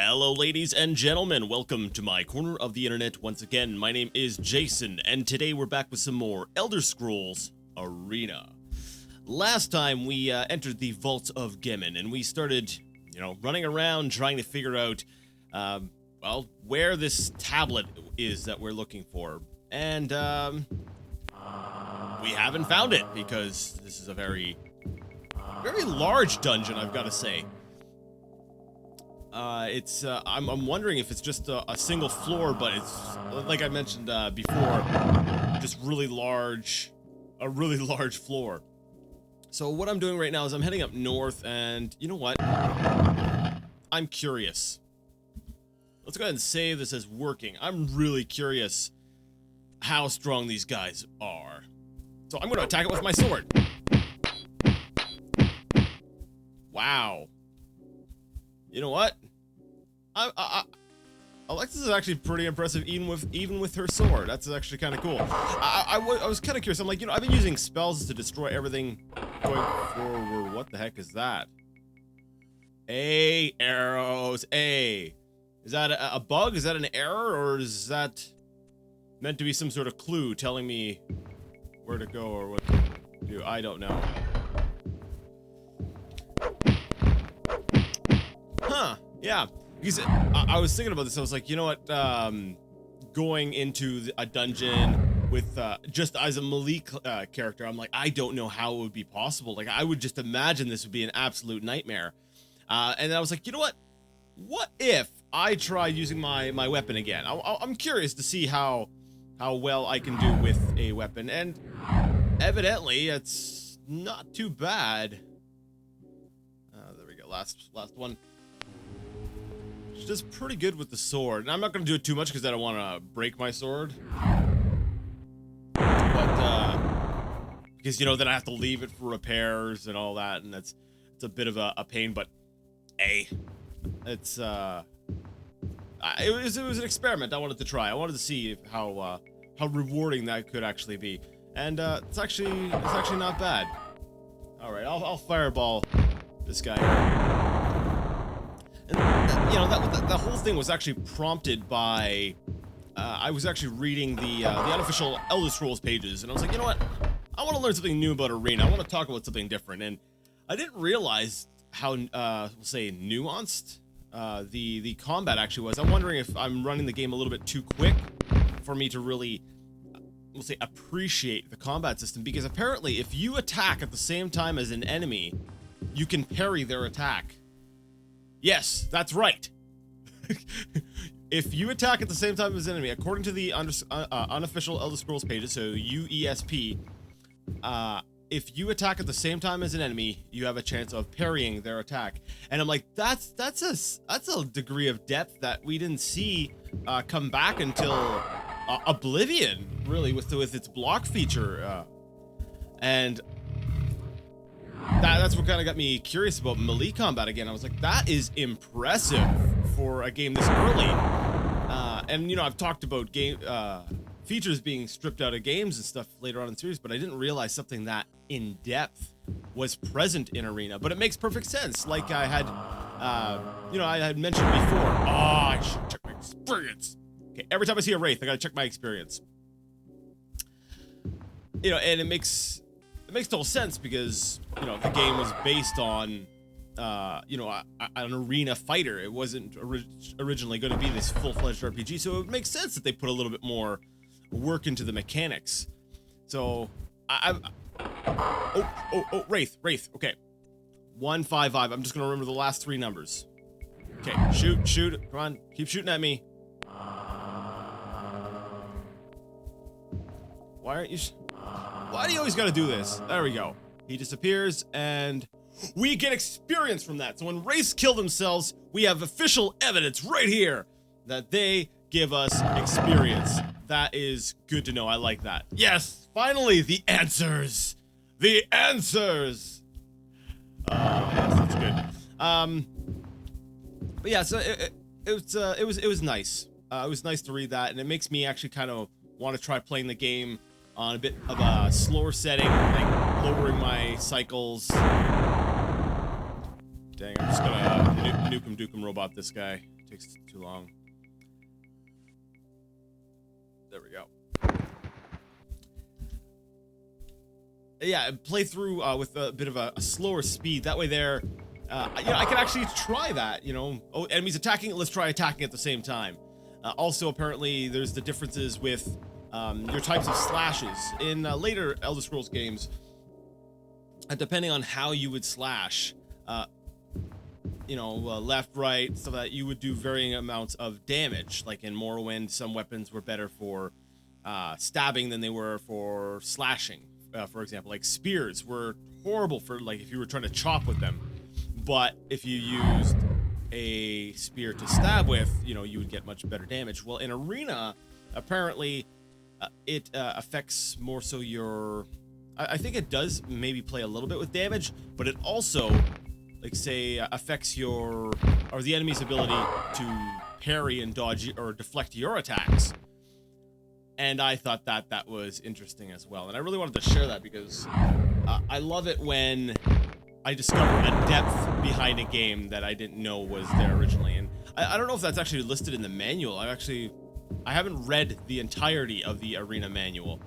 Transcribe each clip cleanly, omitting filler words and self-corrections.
Hello ladies and gentlemen, welcome to my corner of the internet once again. My name is Jason, and today we're back with some more Elder Scrolls Arena. Last time we entered the Vault of Gemin, and we started, running around trying to figure out, where this tablet is that we're looking for. And, we haven't found it, because this is a very large dungeon, I've got to say. I'm wondering if it's just a single floor, but it's, like I mentioned before, just a really large floor. So what I'm doing right now is I'm heading up north, and you know what? I'm curious. Let's go ahead and save this as working. I'm really curious how strong these guys are. So I'm going to attack it with my sword. Wow. You know what? Alexis is actually pretty impressive, even with her sword. That's actually kind of cool. I was kind of curious. I'm like, I've been using spells to destroy everything going forward. What the heck is that? Arrows. Is that a bug? Is that an error, or is that meant to be some sort of clue telling me where to go or what to do? I don't know. Huh? Yeah. Because I was thinking about this. I was like, you know what? Going into a dungeon with just as a melee character, I'm like, I don't know how it would be possible. Like, I would just imagine this would be an absolute nightmare. And then I was like, you know what? What if I try using my weapon again? I'm curious to see how well I can do with a weapon, and evidently it's not too bad. There we go. Last one. She does pretty good with the sword, and I'm not going to do it too much because I don't want to break my sword. But because then I have to leave it for repairs and all that, and it's a bit of a pain. But it's it was an experiment I wanted to try. I wanted to see how rewarding that could actually be, and it's actually not bad. All right, I'll fireball this guy here. And that whole thing was actually prompted by I was actually reading the unofficial Elder Scrolls pages, and I was like, you know what? I want to learn something new about Arena. I want to talk about something different, and I didn't realize how we'll say nuanced the combat actually was. I'm wondering if I'm running the game a little bit too quick for me to really, we'll say, appreciate the combat system, because apparently if you attack at the same time as an enemy, you can parry their attack. Yes, that's right. If you attack at the same time as an enemy, according to the unofficial Elder Scrolls pages, so UESP, if you attack at the same time as an enemy, you have a chance of parrying their attack. And I'm like, that's a degree of depth that we didn't see come back until Oblivion, really, with its block feature, and that's what kind of got me curious about melee combat again. I was like, that is impressive for a game this early. And I've talked about game features being stripped out of games and stuff later on in the series, but I didn't realize something that in depth was present in Arena. But it makes perfect sense. Like I had mentioned before. I should check my experience. Okay, every time I see a Wraith, I gotta check my experience. And it makes total sense, because the game was based on an arena fighter. It wasn't originally going to be this full-fledged RPG, so it makes sense that they put a little bit more work into the mechanics. So Wraith. Okay, 155. I'm just gonna remember the last three numbers. Okay, shoot. Come on, keep shooting at me. Why do you always gotta do this? There we go. He disappears, and we get experience from that. So when Wraiths kill themselves, we have official evidence right here that they give us experience. That is good to know. I like that. Yes, finally, the answers. The answers. Yes, that's good. But yeah, so it was nice. It was nice to read that, and it makes me actually kind of want to try playing the game on a bit of a slower setting, like lowering my cycles. Dang, I'm just gonna Nukem Dukem robot this guy. takes too long. There we go. Yeah, play through with a bit of a slower speed. That way there, I can actually try that, Oh, enemies attacking, let's try attacking at the same time. Also, apparently, there's the differences with your types of slashes. In later Elder Scrolls games, depending on how you would slash, left, right, stuff like that, you would do varying amounts of damage. Like in Morrowind, some weapons were better for stabbing than they were for slashing. For example, like spears were horrible for like if you were trying to chop with them, but if you used a spear to stab with, you would get much better damage. Well, in Arena, apparently, it affects more so your. I think it does maybe play a little bit with damage, but it also, like say, affects the enemy's ability to parry and dodge or deflect your attacks. And I thought that was interesting as well. And I really wanted to share that because I love it when I discover a depth behind a game that I didn't know was there originally. And I don't know if that's actually listed in the manual. I haven't read the entirety of the Arena manual.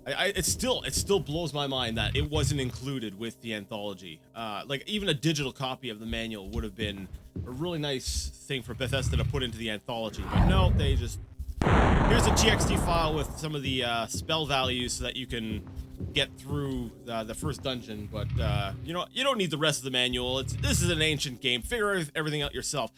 It still blows my mind that it wasn't included with the anthology. Like even a digital copy of the manual would have been a really nice thing for Bethesda to put into the anthology. But no, they just... Here's a TXT file with some of the spell values so that you can get through the first dungeon, but you don't need the rest of the manual. This is an ancient game. Figure everything out yourself.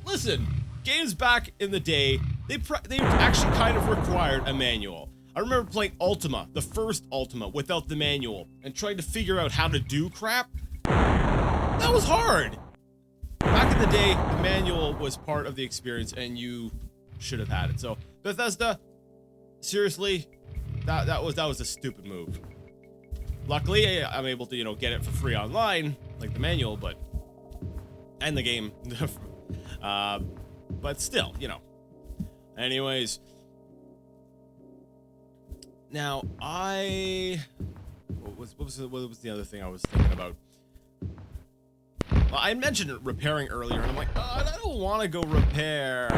Listen, games back in the day, they actually kind of required a manual. I remember playing Ultima, the first Ultima, without the manual, and trying to figure out how to do crap. That was hard. Back in the day, the manual was part of the experience, and you should have had it. So Bethesda, seriously, that was a stupid move. Luckily, I'm able to get it for free online, like the manual, and the game, but still, Anyways, now what was the other thing I was thinking about? Well, I mentioned repairing earlier, and I'm like, I don't want to go repair.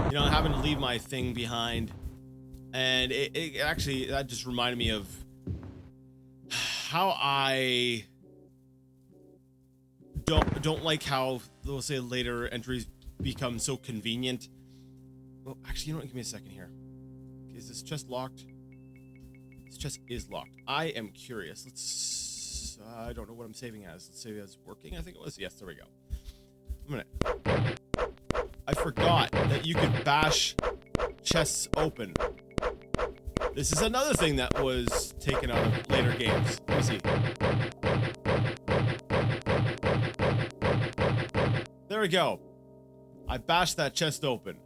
Having to leave my thing behind. And it actually, that just reminded me of how I don't like how, we'll say, later entries become so convenient. Well, actually, give me a second here. Is this chest locked? This chest is locked. I am curious. I don't know what I'm saving as. Let's say it's working, I think it was. Yes, there we go. A minute. I forgot that you could bash chests open. This is another thing that was taken out of later games. Let me see. There we go. I bashed that chest open.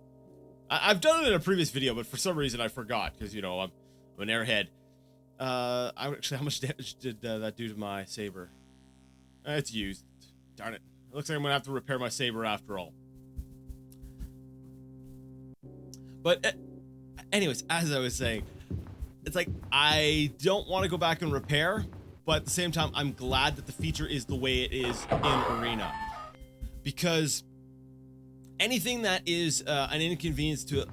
I've done it in a previous video, but for some reason I forgot because, I'm an airhead. Actually, how much damage did that do to my saber? It's used. Darn it. It looks like I'm going to have to repair my saber after all. But anyways, as I was saying, it's like I don't want to go back and repair, but at the same time, I'm glad that the feature is the way it is in Arena. Because anything that is an inconvenience to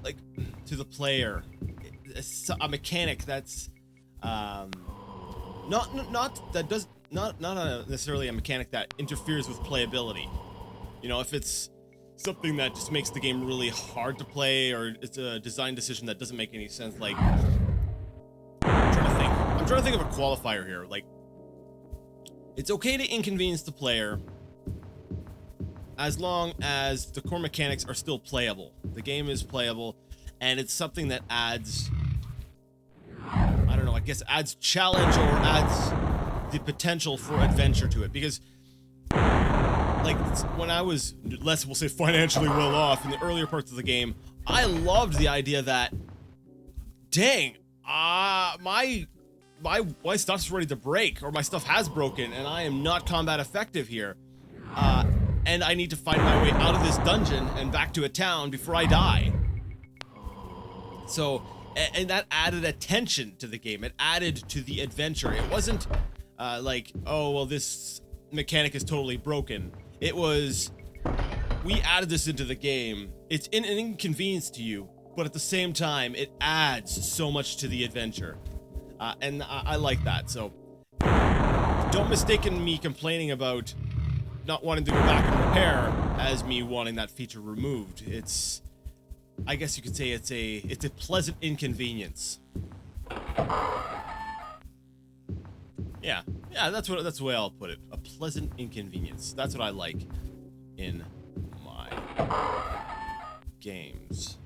the player, a mechanic that's not necessarily a mechanic that interferes with playability. If it's something that just makes the game really hard to play, or it's a design decision that doesn't make any sense. Like, I'm trying to think of a qualifier here. Like, it's okay to inconvenience the player as long as the core mechanics are still playable. The game is playable, and it's something that adds, I don't know, I guess adds challenge or adds the potential for adventure to it. Because like when I was less, we'll say, financially well off in the earlier parts of the game, I loved the idea that, dang, my stuff's ready to break, or my stuff has broken, and I am not combat effective here. And I need to find my way out of this dungeon and back to a town before I die. So, and that added a tension to the game. It added to the adventure. It wasn't like, oh, well, this mechanic is totally broken. It was, we added this into the game. It's an inconvenience to you, but at the same time, it adds so much to the adventure. And I like that, so don't mistaken me complaining about not wanting to go back and repair as me wanting that feature removed. It's, I guess you could say it's a pleasant inconvenience. Yeah, that's the way I'll put it. A pleasant inconvenience. That's what I like in my games.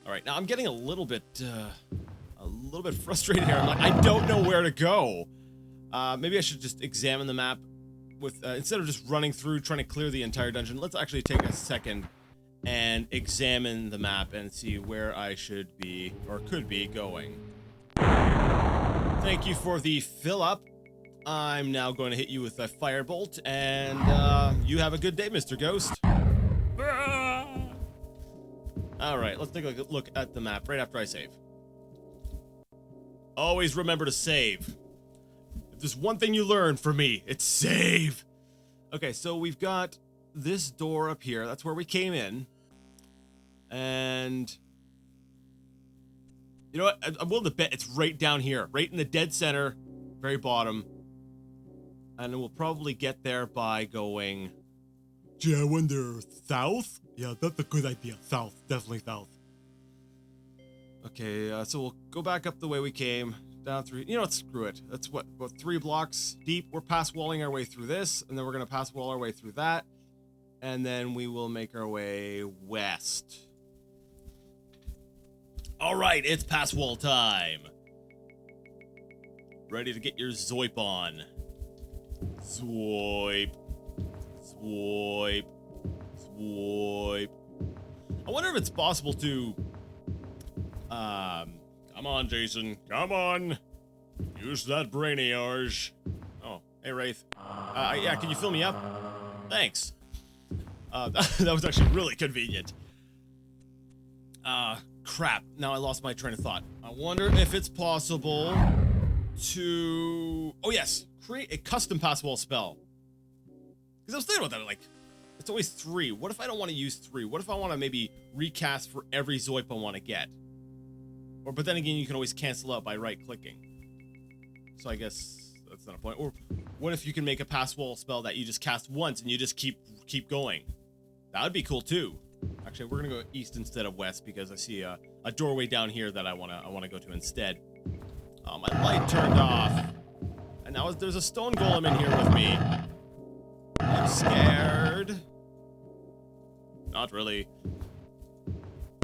All right, now I'm getting a little bit frustrated here. I'm like, I don't know where to go. Maybe I should just examine the map with instead of just running through trying to clear the entire dungeon. Let's actually take a second and examine the map and see where I should be or could be going. Thank you for the fill up. I'm now going to hit you with a firebolt, and you have a good day, Mr. Ghost. All right, let's take a look at the map right after I save. Always remember to save. If there's one thing you learn from me, it's save. Okay, so we've got this door up here. That's where we came in. And you know what? I'm willing to bet it's right down here, right in the dead center, very bottom. And we'll probably get there by going... Gee, I wonder, south? Yeah, that's a good idea. South, definitely south. Okay, so we'll go back up the way we came, down through... You know what, screw it. That's what, about 3 blocks deep. We're pass walling our way through this, and then we're going to pass wall our way through that. And then we will make our way west. All right, it's pass wall time. Ready to get your Zoip on. Swipe. Swipe. Swipe. I wonder if it's possible to... come on, Jason. Come on. Use that brain of yours. Oh, hey, Wraith. Yeah, can you fill me up? Thanks. That was actually really convenient. Crap. Now I lost my train of thought. I wonder if it's possible to... Oh, yes. Create a custom pass wall spell. Because I was thinking about that, like, it's always 3. What if I don't want to use 3? What if I want to maybe recast for every Zoip I want to get? Or, but then again, you can always cancel out by right-clicking. So I guess that's not a point. Or what if you can make a pass wall spell that you just cast once and you just keep going? That would be cool too. Actually, we're gonna go east instead of west because I see a doorway down here that I wanna go to instead. My light turned off, and now there's a stone golem in here with me. I'm scared. Not really.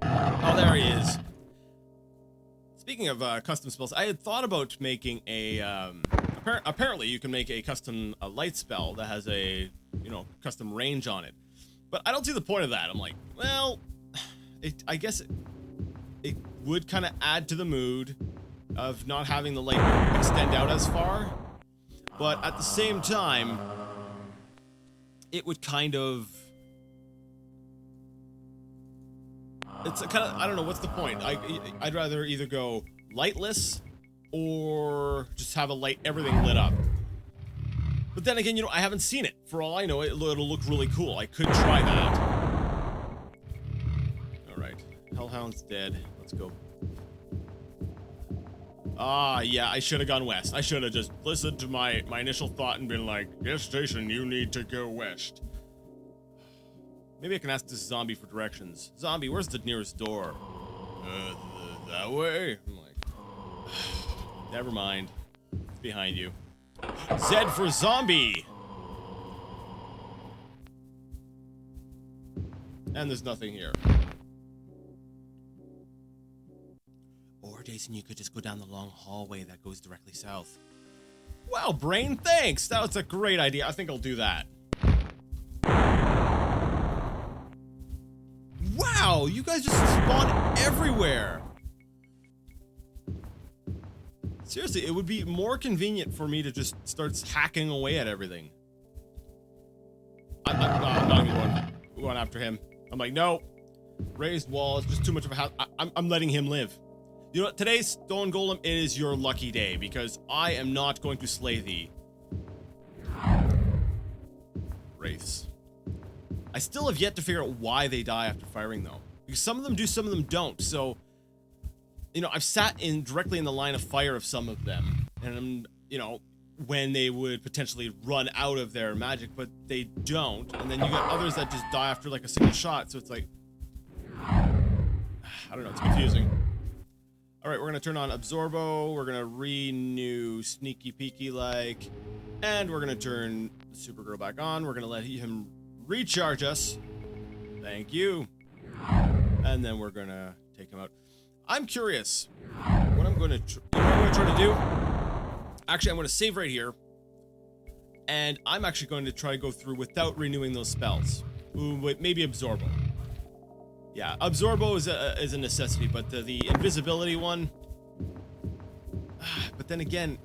Oh, there he is. Speaking of custom spells, I had thought about making a. Apparently, you can make a custom light spell that has a custom range on it. But I don't see the point of that. I'm like, well, I guess it would kind of add to the mood of not having the light extend out as far. But at the same time, it would kind of... It's a kind of, I don't know, what's the point? I'd rather either go lightless or just have a light, everything lit up. But then again, I haven't seen it. For all I know, it'll look really cool. I could try that. Alright. Hellhound's dead. Let's go. Yeah, I should have gone west. I should have just listened to my initial thought and been like, yes, Jason, you need to go west. Maybe I can ask this zombie for directions. Zombie, where's the nearest door? That way? I'm like, never mind. It's behind you. Z for zombie! And there's nothing here. Or, Jason, you could just go down the long hallway that goes directly south. Wow, brain, thanks! That was a great idea. I think I'll do that. Wow, you guys just spawn everywhere! Seriously, it would be more convenient for me to just start hacking away at everything. I'm not even going after him. I'm like, no. Raised wall is just too much of a house. I'm letting him live. You know what? Today's stone golem is your lucky day because I am not going to slay thee. Wraiths. I still have yet to figure out why they die after firing, though. Because some of them do, some of them don't. So, you know, I've sat in directly in the line of fire of some of them. And, you know, when they would potentially run out of their magic, but they don't. And then you got others that just die after, like, a single shot. So it's like... I don't know, it's confusing. Alright, we're going to turn on Absorbo. We're going to renew Sneaky Peeky, like... And we're going to turn Supergirl back on. We're going to let him recharge us. Thank you. And then we're going to take him out. I'm curious. What I'm going to try to do... Actually, I'm going to save right here. And I'm actually going to try to go through without renewing those spells. Ooh, wait, maybe Absorbo. Yeah, Absorbo is a necessity, but the invisibility one... But then again...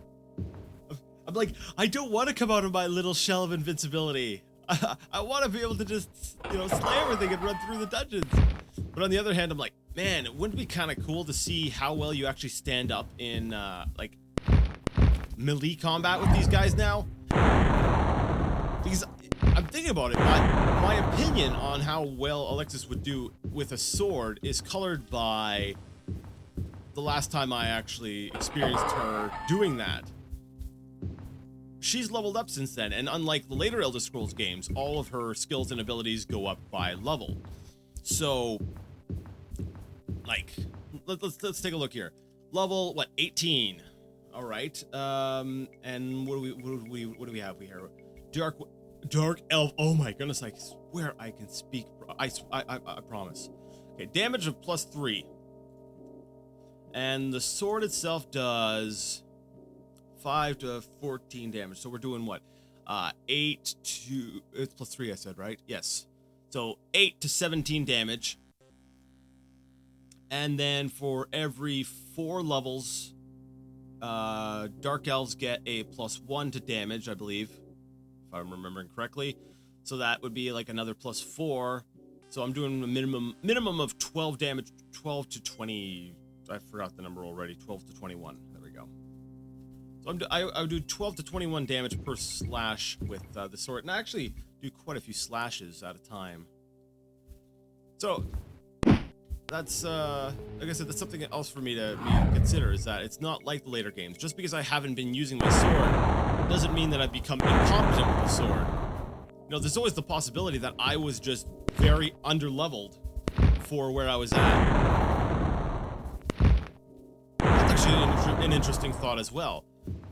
I'm like, I don't want to come out of my little shell of invincibility. I want to be able to just, you know, slay everything and run through the dungeons. But on the other hand, I'm like, man, it wouldn't be kind of cool to see how well you actually stand up in, like, melee combat with these guys now? Because I'm thinking about it, my opinion on how well Alexis would do with a sword is colored by the last time I actually experienced her doing that. She's leveled up since then, and unlike the later Elder Scrolls games, all of her skills and abilities go up by level. So, like, let's take a look here. Level, what, 18? All right. And what do we have here? Dark Elf. Oh my goodness! I swear I can speak. I promise. Okay, damage of +3, and the sword itself does 5 to 14 damage. So we're doing what? 8 to... It's +3, I said, right? Yes. So 8 to 17 damage. And then for every 4 levels, Dark Elves get a +1 to damage, I believe, if I'm remembering correctly. So that would be like another +4. So I'm doing a minimum of 12 damage, 12 to 20... I forgot the number already. 12 to 21. There we go. So I would do 12 to 21 damage per slash with the sword, and I actually do quite a few slashes at a time. So that's like I said, that's something else for me to consider, is that it's not like the later games. Just because I haven't been using my sword doesn't mean that I've become incompetent with the sword. You know, there's always the possibility that I was just very underleveled for where I was at. That's actually an interesting thought as well.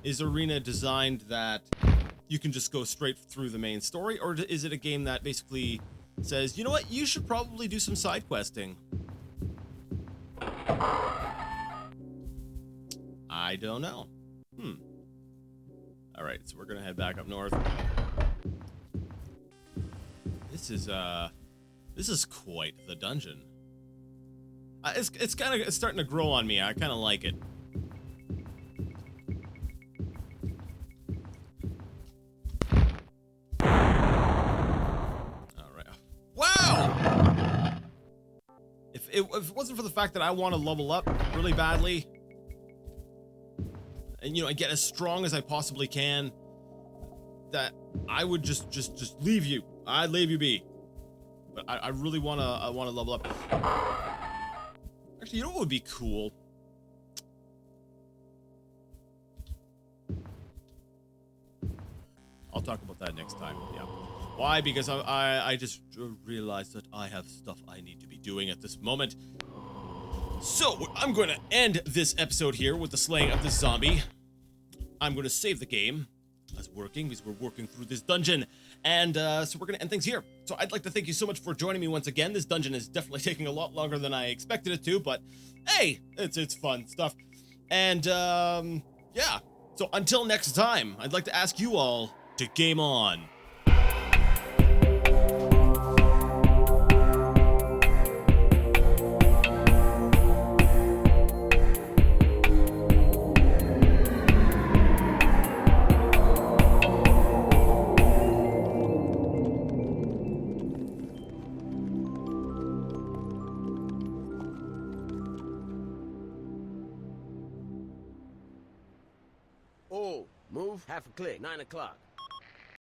Is Arena designed that you can just go straight through the main story, or is it a game that basically says, you know what, you should probably do some side questing? I don't know. Alright, so we're gonna head back up north. This is quite the dungeon. It's starting to grow on me. I kind of like it. If it wasn't for the fact that I want to level up really badly, and you know, I get as strong as I possibly can, that I would just leave you. I'd leave you be. But I really wanna level up. Actually, you know what would be cool? I'll talk about that next time. Yeah. Why? Because I just realized that I have stuff I need to be doing at this moment. So, I'm going to end this episode here with the slaying of this zombie. I'm going to save the game as working, because we're working through this dungeon. And so we're going to end things here. So I'd like to thank you so much for joining me once again. This dungeon is definitely taking a lot longer than I expected it to, but hey, it's fun stuff. And yeah, so until next time, I'd like to ask you all to game on. Oh, move half a click, 9 o'clock.